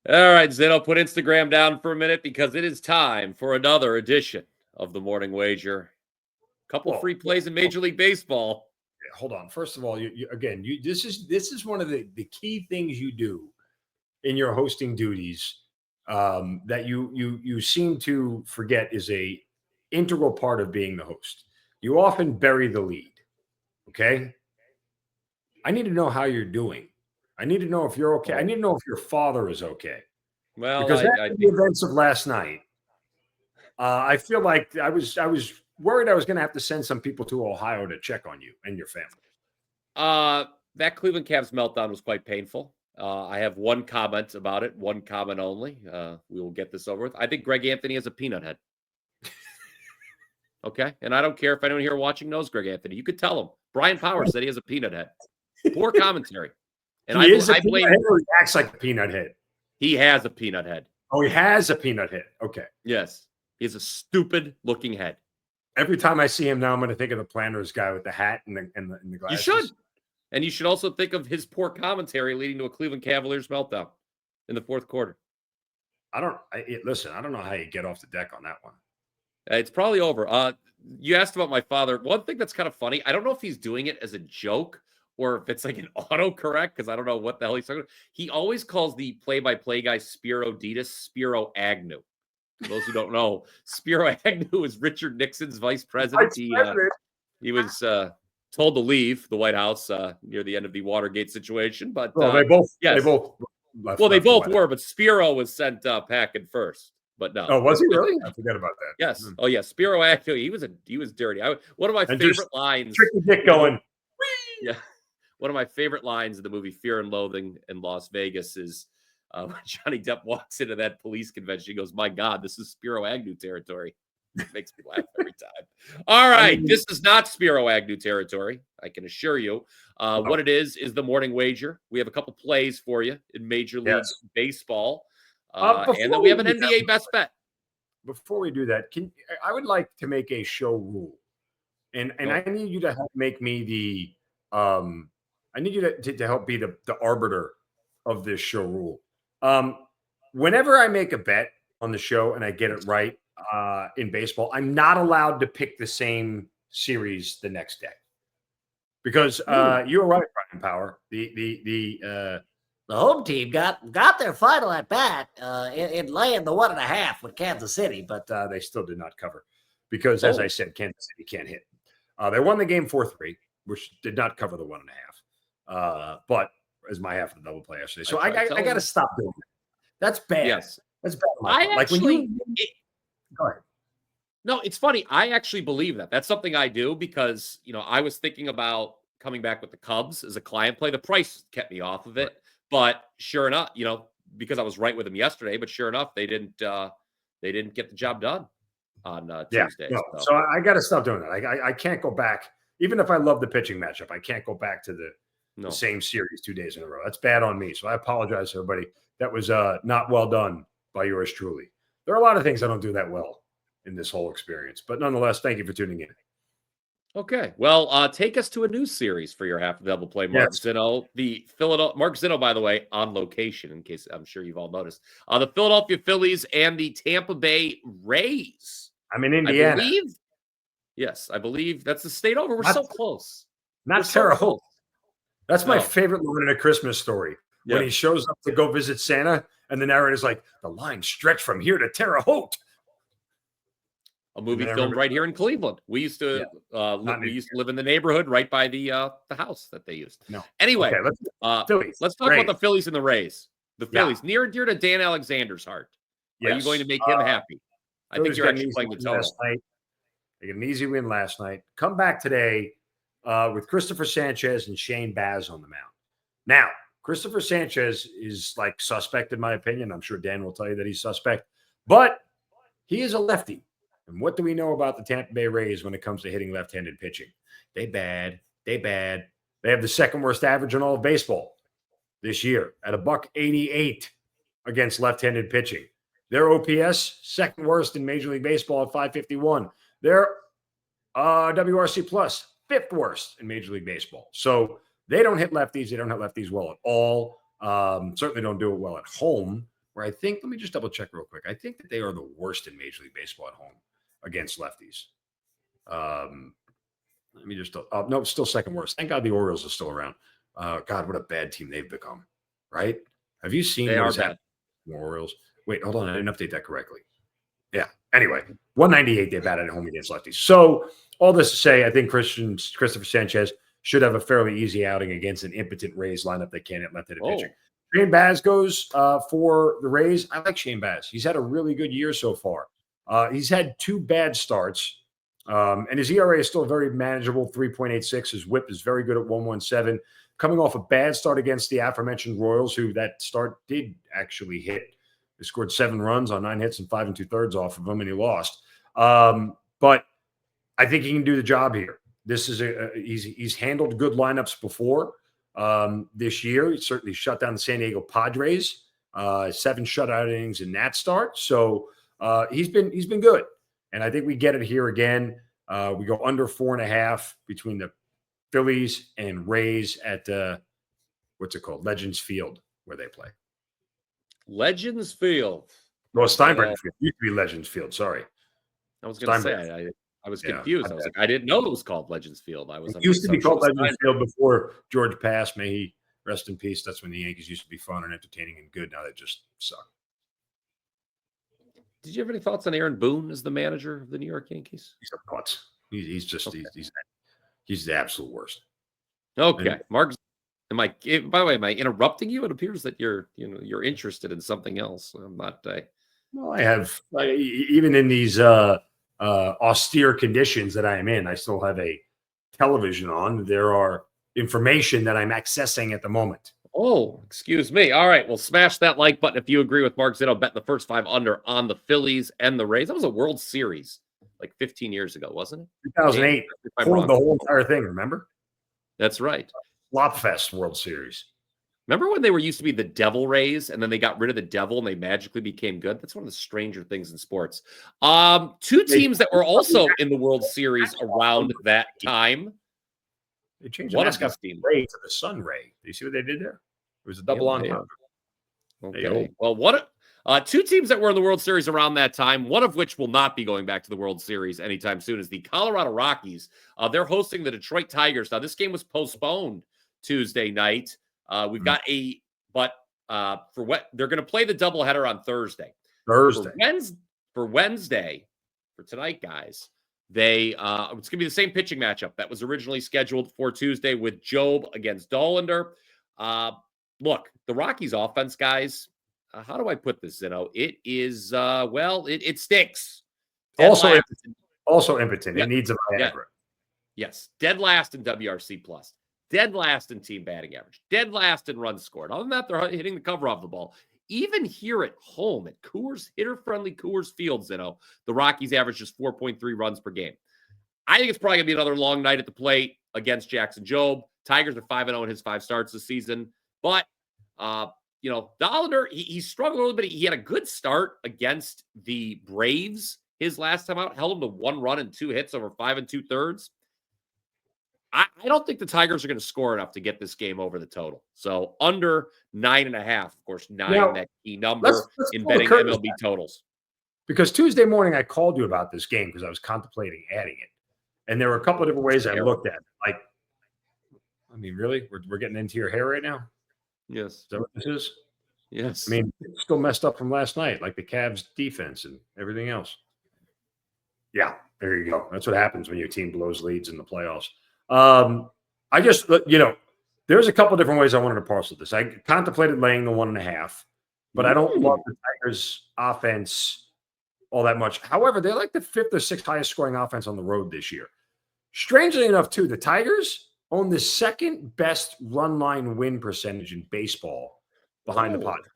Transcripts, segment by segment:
All right, Zinno, put Instagram down for a minute because it is time for another edition of the Morning Wager. Couple free plays in Major League Baseball. Hold on. First of all, this is one of the key things you do in your hosting duties that you seem to forget is a integral part of being the host. You often bury the lead. Okay. I need to know how you're doing. I need to know if you're okay. I need to know if your father is okay. Well, because after the events of last night, I feel like I was worried I was going to have to send some people to Ohio to check on you and your family. That Cleveland Cavs meltdown was quite painful. I have one comment about it, one comment only. We will get this over with. I think Greg Anthony has a peanut head. Okay, and I don't care if anyone here watching knows Greg Anthony. You could tell him. Brian Powers said he has a peanut head. Poor commentary. And I blame him. He acts like a peanut head. He has a peanut head. Oh, he has a peanut head. Okay. Yes. He has a stupid-looking head. Every time I see him now, I'm going to think of the Planners guy with the hat and the glasses. You should. And you should also think of his poor commentary leading to a Cleveland Cavaliers meltdown in the fourth quarter. Listen, I don't know how you get off the deck on that one. It's probably over. You asked about my father. One thing that's kind of funny, I don't know if he's doing it as a joke or if it's like an autocorrect, because I don't know what the hell he's talking about. He always calls the play-by-play guy Spiro Ditas Spiro Agnew. For those who don't know, Spiro Agnew is Richard Nixon's vice president. He was told to leave the White House near the end of the Watergate situation. But they both were, but Spiro was sent packing first. But no. Oh, was he really? I forget about that. Yes. Oh, yeah. Spiro Agnew, he was dirty. One of my favorite lines. Tricky dick going. Yeah. One of my favorite lines in the movie Fear and Loathing in Las Vegas is when Johnny Depp walks into that police convention. He goes, "My God, this is Spiro Agnew territory." It makes me laugh every time. All right. This is not Spiro Agnew territory. I can assure you. What it is the Morning Wager. We have a couple plays for you in Major League Baseball. And then we have an NBA best bet. Before we do that, I would like to make a show rule. And I need you to help make me the I need you to help be the arbiter of this show rule. Whenever I make a bet on the show and I get it right in baseball, I'm not allowed to pick the same series the next day. Because you were right, Brian Power. The home team got their final at bat in laying the 1.5 with Kansas City, but they still did not cover because, as I said, Kansas City can't hit. They won the game 4-3, which did not cover the 1.5. But as my half of the double play yesterday, so I got to stop doing that. That's bad. Yes, that's bad. Go ahead. No, it's funny. I actually believe that. That's something I do because I was thinking about coming back with the Cubs as a client play. The price kept me off of it. Right. But sure enough, because I was right with them yesterday, but sure enough, they didn't get the job done on Tuesday. No. So I got to stop doing that. I can't go back. Even if I love the pitching matchup, I can't go back to the same series 2 days in a row. That's bad on me. So I apologize to everybody. That was not well done by yours truly. There are a lot of things I don't do that well in this whole experience. But nonetheless, thank you for tuning in. Okay. Well, take us to a new series for your half double play, Mark Zinno. The Mark Zinno, by the way, on location, in case I'm sure you've all noticed. The Philadelphia Phillies and the Tampa Bay Rays. I'm in Indiana. I believe that's the state over. We're so close. Not Terre Haute. That's my favorite moment in A Christmas Story. When he shows up to go visit Santa, and the narrator's like, the line stretched from here to Terre Haute. A movie filmed right here in Cleveland. We used to live in the neighborhood right by the house that they used. No. Anyway, let's talk about the Phillies and the Rays. The Phillies, near and dear to Dan Alexander's heart. Yes. Are you going to make him happy? I think you're actually playing the total. They get an easy win last night. Come back today with Christopher Sanchez and Shane Baz on the mound. Now, Christopher Sanchez is like suspect in my opinion. I'm sure Dan will tell you that he's suspect, but he is a lefty. And what do we know about the Tampa Bay Rays when it comes to hitting left-handed pitching? They bad. They have the second worst average in all of baseball this year at $188 against left-handed pitching. Their OPS, second worst in Major League Baseball at 551. Their WRC plus, fifth worst in Major League Baseball. So they don't hit lefties. They don't hit lefties well at all. Certainly don't do it well at home. where I think, let me just double check real quick. I think that they are the worst in Major League Baseball at home against lefties. Let me just, no, still second worst. Thank God the Orioles are still around. God, what a bad team they've become, right? Have you seen They what are has bad. happened to the Orioles? Wait, hold on. I didn't update that correctly. Yeah. Anyway, 198 they batted at home against lefties. So all this to say, I think Christopher Sanchez should have a fairly easy outing against an impotent Rays lineup that can't hit left-handed pitching. Shane Baz goes for the Rays. I like Shane Baz. He's had a really good year so far. He's had 2 bad starts, and his ERA is still very manageable, 3.86. His WHIP is very good at 117. Coming off a bad start against the aforementioned Royals, who that start did actually hit. He scored 7 runs on 9 hits and 5 2/3 off of them, and he lost. But I think he can do the job here. This is he's handled good lineups before. This year, he certainly shut down the San Diego Padres. 7 shutout innings in that start. So he's been good, and I think we get it here again. We go under 4.5 between the Phillies and Rays at what's it called, Legends Field, where they play. Legends Field. Well, Steinbrenner Field used to be Legends Field. Sorry, I was going to say I was confused. I was like, I didn't know it was called Legends Field. It used to be called Legends Field before George passed. May he rest in peace. That's when the Yankees used to be fun and entertaining and good. Now they just suck. Did you have any thoughts on Aaron Boone as the manager of the New York Yankees? He's a putz. He's just he's the absolute worst. Okay, and, Mark. By the way, am I interrupting you? It appears that you're interested in something else. I'm not. Well, I have even in these austere conditions that I am in, I still have a television on. There are information that I'm accessing at the moment. Oh, excuse me. All right. Well, smash that like button if you agree with Mark Zinno betting the first 5 under on the Phillies and the Rays. That was a World Series like 15 years ago, wasn't it? 2008. Pulled the whole entire thing, remember? That's right. Flopfest World Series. Remember when they used to be the Devil Rays and then they got rid of the devil and they magically became good? That's one of the stranger things in sports. 2 teams that were also in the World Series around that time. They changed the mascot Ray to the Sun Ray. Do you see what they did there? It was a double entendre. Okay. Well, 2 teams that were in the World Series around that time, one of which will not be going back to the World Series anytime soon, is the Colorado Rockies. They're hosting the Detroit Tigers. Now, this game was postponed Tuesday night. We've got they're going to play the doubleheader on Thursday. For Wednesday, for tonight, guys, it's going to be the same pitching matchup that was originally scheduled for Tuesday with Job against Dollander. Look, the Rockies offense, guys, how do I put this, Zinno? It is, it stinks. Also impotent. Yeah. It needs a Viagra. Yes. Dead last in WRC+. Dead last in team batting average. Dead last in runs scored. Other than that, they're hitting the cover off the ball. Even here at home at hitter-friendly Coors Field, Zinno, the Rockies average just 4.3 runs per game. I think it's probably going to be another long night at the plate against Jackson Jobe. Tigers are 5-0 in his 5 starts this season. But, Dollander, he struggled a little bit. He had a good start against the Braves his last time out. Held him to 1 run and 2 hits over 5 2/3. I don't think the Tigers are going to score enough to get this game over the total. So under 9.5, of course, 9, that key number in betting MLB totals. Because Tuesday morning I called you about this game because I was contemplating adding it. And there were a couple of different ways I looked at it. Like, I mean, really? We're getting into your hair right now? Yes. Is that what this is? Yes. I mean, it's still messed up from last night, like the Cavs defense and everything else. Yeah, there you go. That's what happens when your team blows leads in the playoffs. I just, there's a couple different ways I wanted to parcel this. I contemplated laying the 1.5, but I don't love the Tigers' offense all that much. However, they're like the 5th or 6th highest scoring offense on the road this year. Strangely enough, too, the Tigers own the 2nd best run line win percentage in baseball behind the Padres.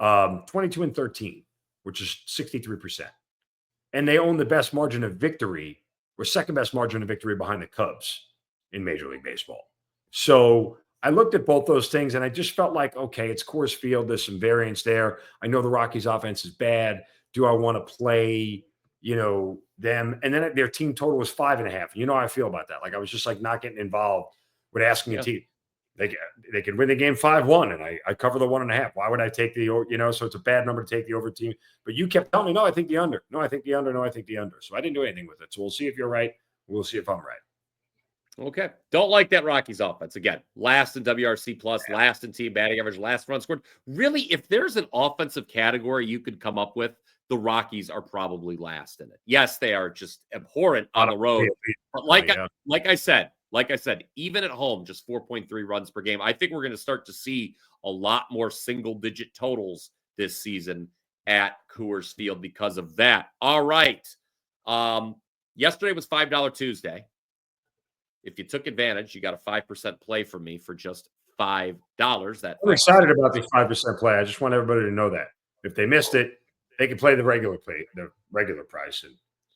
22-13, which is 63%. And they own the best margin of victory, or 2nd best margin of victory behind the Cubs in Major League Baseball. So I looked at both those things and I just felt like, okay, it's Coors Field. There's some variance there. I know the Rockies offense is bad. Do I want to play, them? And then their team total was 5.5. You know how I feel about that. Like I was just like not getting involved with asking a team. They can win the game 5-1, and I cover the 1.5. Why would I take the, so it's a bad number to take the over team. But you kept telling me, no, I think the under. No, I think the under. No, I think the under. So I didn't do anything with it. So we'll see if you're right. We'll see if I'm right. Okay. Don't like that Rockies offense. Again, last in WRC plus, last in team batting average, last run scored. Really, if there's an offensive category you could come up with, the Rockies are probably last in it. Yes, they are just abhorrent on the road. But like I said, even at home, just 4.3 runs per game. I think we're going to start to see a lot more single-digit totals this season at Coors Field because of that. All right. Yesterday was $5 Tuesday. If you took advantage, you got a 5% play from me for just $5. I'm excited about the 5% play. I just want everybody to know that. If they missed it, they can play the regular price. And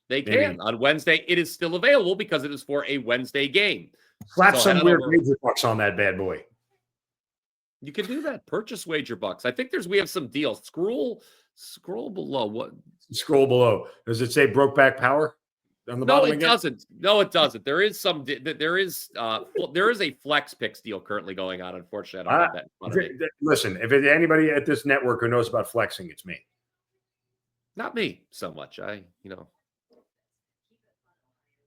they can. On Wednesday, it is still available because it is for a Wednesday game. Slap some weird wager bucks on that bad boy. You can do that. Purchase wager bucks. I think we have some deals. Scroll below. What? Scroll below. Does it say Brokeback Power? No, it doesn't. No, it doesn't. There is a Flex Picks deal currently going on. Unfortunately, I don't have that in front of me. Listen, if it's anybody at this network who knows about flexing, it's me. Not me so much.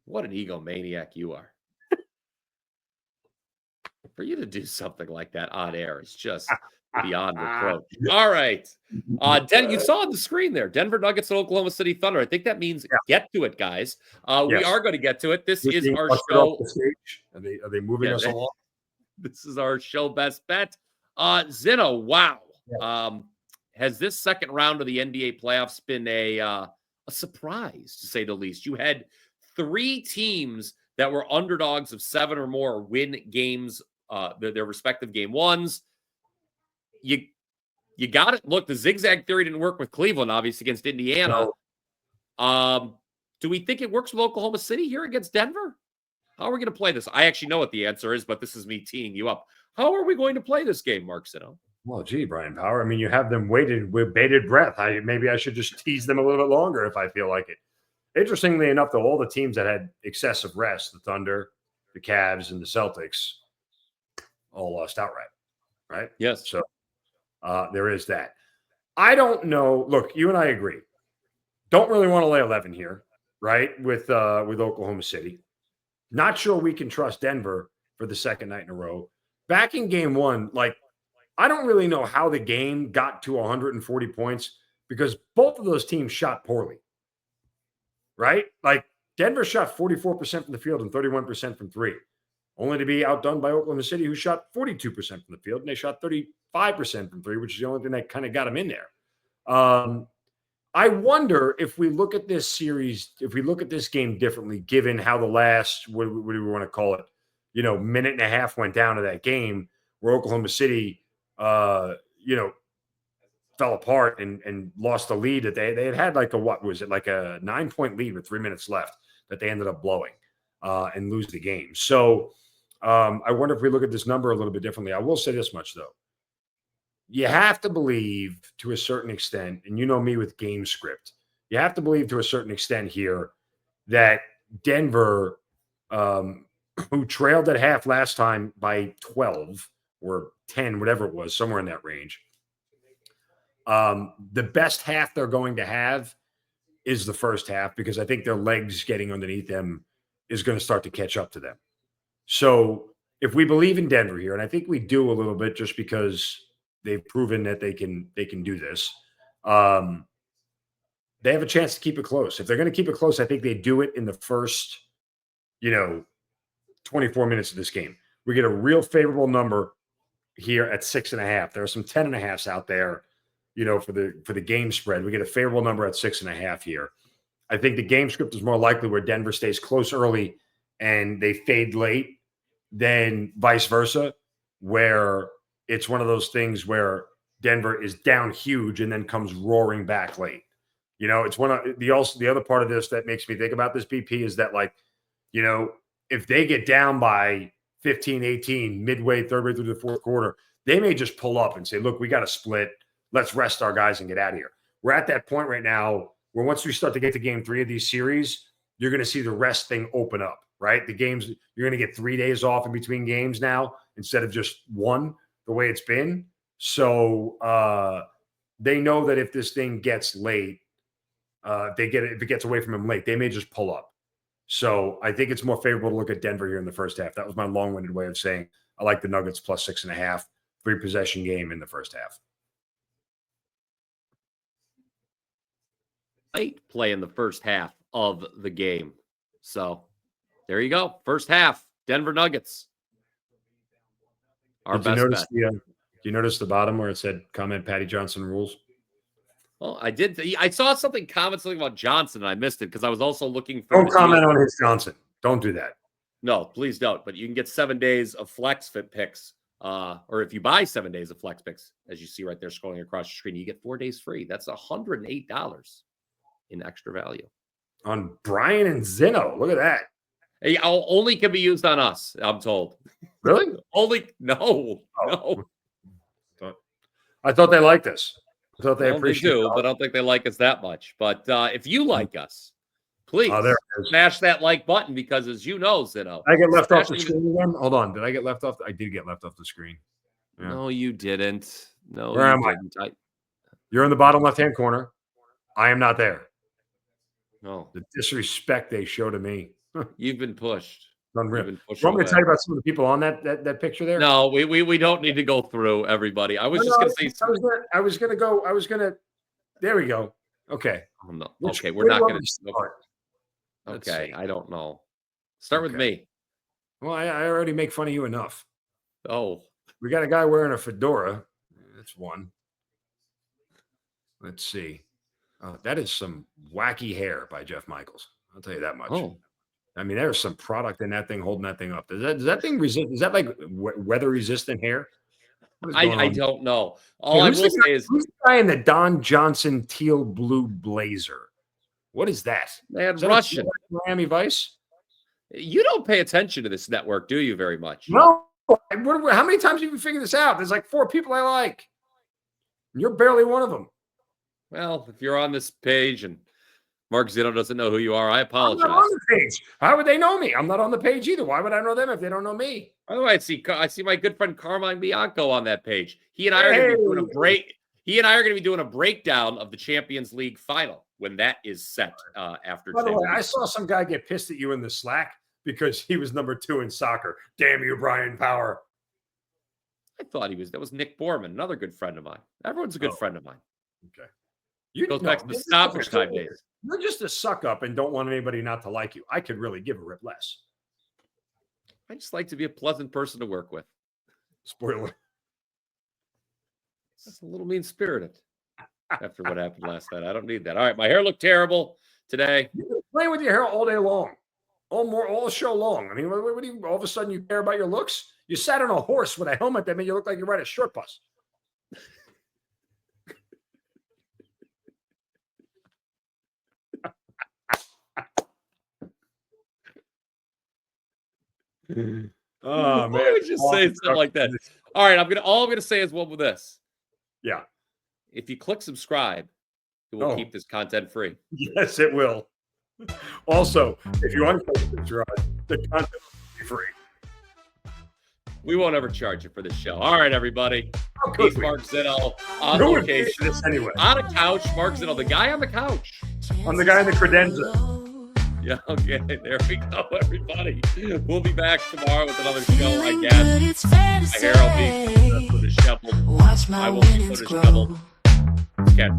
What an egomaniac you are. For you to do something like that on air is just beyond reproach. All right. You saw on the screen there, Denver Nuggets and Oklahoma City Thunder. I think that means get to it, guys. We are going to get to it. This is our show. Are they moving us along? This is our show best bet. Zinno, wow. Yeah. Has this second round of the NBA playoffs been a surprise, to say the least? You had 3 teams that were underdogs of 7 or more win games, their respective game ones. You got it. Look, the zigzag theory didn't work with Cleveland, obviously, against Indiana. No. Do we think it works with Oklahoma City here against Denver? How are we going to play this? I actually know what the answer is, but this is me teeing you up. How are we going to play this game, Mark Zinno? Well, gee, Brian Power. I mean, you have them waited with bated breath. Maybe I should just tease them a little bit longer if I feel like it. Interestingly enough, though, all the teams that had excessive rest, the Thunder, the Cavs, and the Celtics, all lost outright, right? Yes. So there is that. I don't know. Look, you and I agree. Don't really want to lay 11 here, right? With Oklahoma City. Not sure we can trust Denver for the second night in a row. Back in game 1, I don't really know how the game got to 140 points because both of those teams shot poorly, right? Denver shot 44% from the field and 31% from 3, only to be outdone by Oklahoma City, who shot 42% from the field, and they shot 35% from 3, which is the only thing that kind of got them in there. I wonder if we look at this series, if we look at this game differently, given how the last, what do we want to call it, minute and a half went down to that game where Oklahoma City fell apart and lost the lead that they had a 9-point lead with 3 minutes left that they ended up blowing and lose the game. So I wonder if we look at this number a little bit differently. I will say this much, though. You have to believe to a certain extent, and you know me with game script, you have to believe to a certain extent here that Denver, who trailed at half last time by 12 or 10, whatever it was, somewhere in that range, the best half they're going to have is the first half because I think their legs getting underneath them is going to start to catch up to them. So if we believe in Denver here, and I think we do a little bit just because they've proven that they can do this. They have a chance to keep it close. If they're going to keep it close, I think they do it in the first, 24 minutes of this game. We get a real favorable number here at 6.5. There are some 10.5s out there, for the game spread. We get a favorable number at 6.5 here. I think the game script is more likely where Denver stays close early and they fade late than vice versa, where it's one of those things where Denver is down huge and then comes roaring back late. It's one of the other part of this that makes me think about this BP is that if they get down by 15, 18, midway, third way through the fourth quarter, they may just pull up and say, look, we got to split. Let's rest our guys and get out of here. We're at that point right now where once we start to get to game 3 of these series, you're going to see the rest thing open up, right? The games, you're going to get 3 days off in between games now instead of just one, the way it's been. So they know that if this thing gets late, if it gets away from them late, they may just pull up. So I think it's more favorable to look at Denver here in the first half. That was my long-winded way of saying I like the Nuggets plus 6.5, 3-possession game in the first half. Late play in the first half of the game. So there you go. First half, Denver Nuggets. Our best bet. Do you notice the bottom where it said comment Patty Johnson rules? Well, I did. I saw something about Johnson, and I missed it because I was also looking for. Don't comment on his Johnson. Don't do that. No, please don't. But you can get 7 days of flex fit picks. Or if you buy 7 days of flex picks, as you see right there scrolling across your screen, you get 4 days free. That's $108 in extra value. On Bryan and Zinno. Look at that. Hey, only can be used on us, I'm told. Really? No. I thought they liked us. I thought they appreciate it. But I don't think they like us that much. But if you like us, please smash that like button because, as you know, Zinno. I get left off the screen again? Hold on. Did I get left off? I did get left off the screen. Yeah. No, you didn't. No, where am I? You're in the bottom left-hand corner. I am not there. No. The disrespect they show to me. You've been pushed. Unreal. You want me to tell you about some of the people on that picture there? No, we don't need to go through everybody. I was just going to say. I was going to. There we go. Okay. Oh, no. Okay, we're not going to start. Okay, I don't know. Start with me. Well, I already make fun of you enough. Oh. We got a guy wearing a fedora. That's one. Let's see. That is some wacky hair by Jeff Michaels. I'll tell you that much. Oh. I mean, there's some product in that thing holding that thing up. Does that thing resist? Is that like weather resistant hair? I don't know. All I will say is who's the guy in the Don Johnson teal blue blazer? What is that? Man, Russian. Miami Vice? You don't pay attention to this network, do you, very much? No. How many times have you figured this out? There's like 4 people I like. You're barely one of them. Well, if you're on this page and Mark Zinno doesn't know who you are, I apologize. I'm not on the page. How would they know me? I'm not on the page either. Why would I know them if they don't know me? By the way, I see my good friend Carmine Bianco on that page. He and I are going to be doing a break. He and I are going to be doing a breakdown of the Champions League final when that is set after. By the way, I saw some guy get pissed at you in the Slack because he was number 2 in soccer. Damn you, Brian Power. I thought that was Nick Borman, another good friend of mine. Everyone's a good friend of mine. Okay. Goes back to the stoppage time days. You're just a suck up and don't want anybody not to like you. I could really give a rip less. I just like to be a pleasant person to work with. Spoiler. That's a little mean-spirited after what happened last night. I don't need that. All right, my hair looked terrible today. You're playing with your hair all day long. All show long. I mean, what do you all of a sudden you care about your looks? You sat on a horse with a helmet that made you look like you ride a short bus. Oh man! Why would you say something like that? All right, all I'm gonna say is one with this. Yeah. If you click subscribe, it will keep this content free. Yes, it will. Also, if you unclick subscribe, the content will be free. We won't ever charge you for this show. All right, everybody. He's Mark Zinno on location. Anyway. On a couch, Mark Zinno, the guy on the couch. I'm the guy in the credenza. Yeah, okay. There we go, everybody. We'll be back tomorrow with another show, I guess. My hair will be disheveled. I will be disheveled. Okay.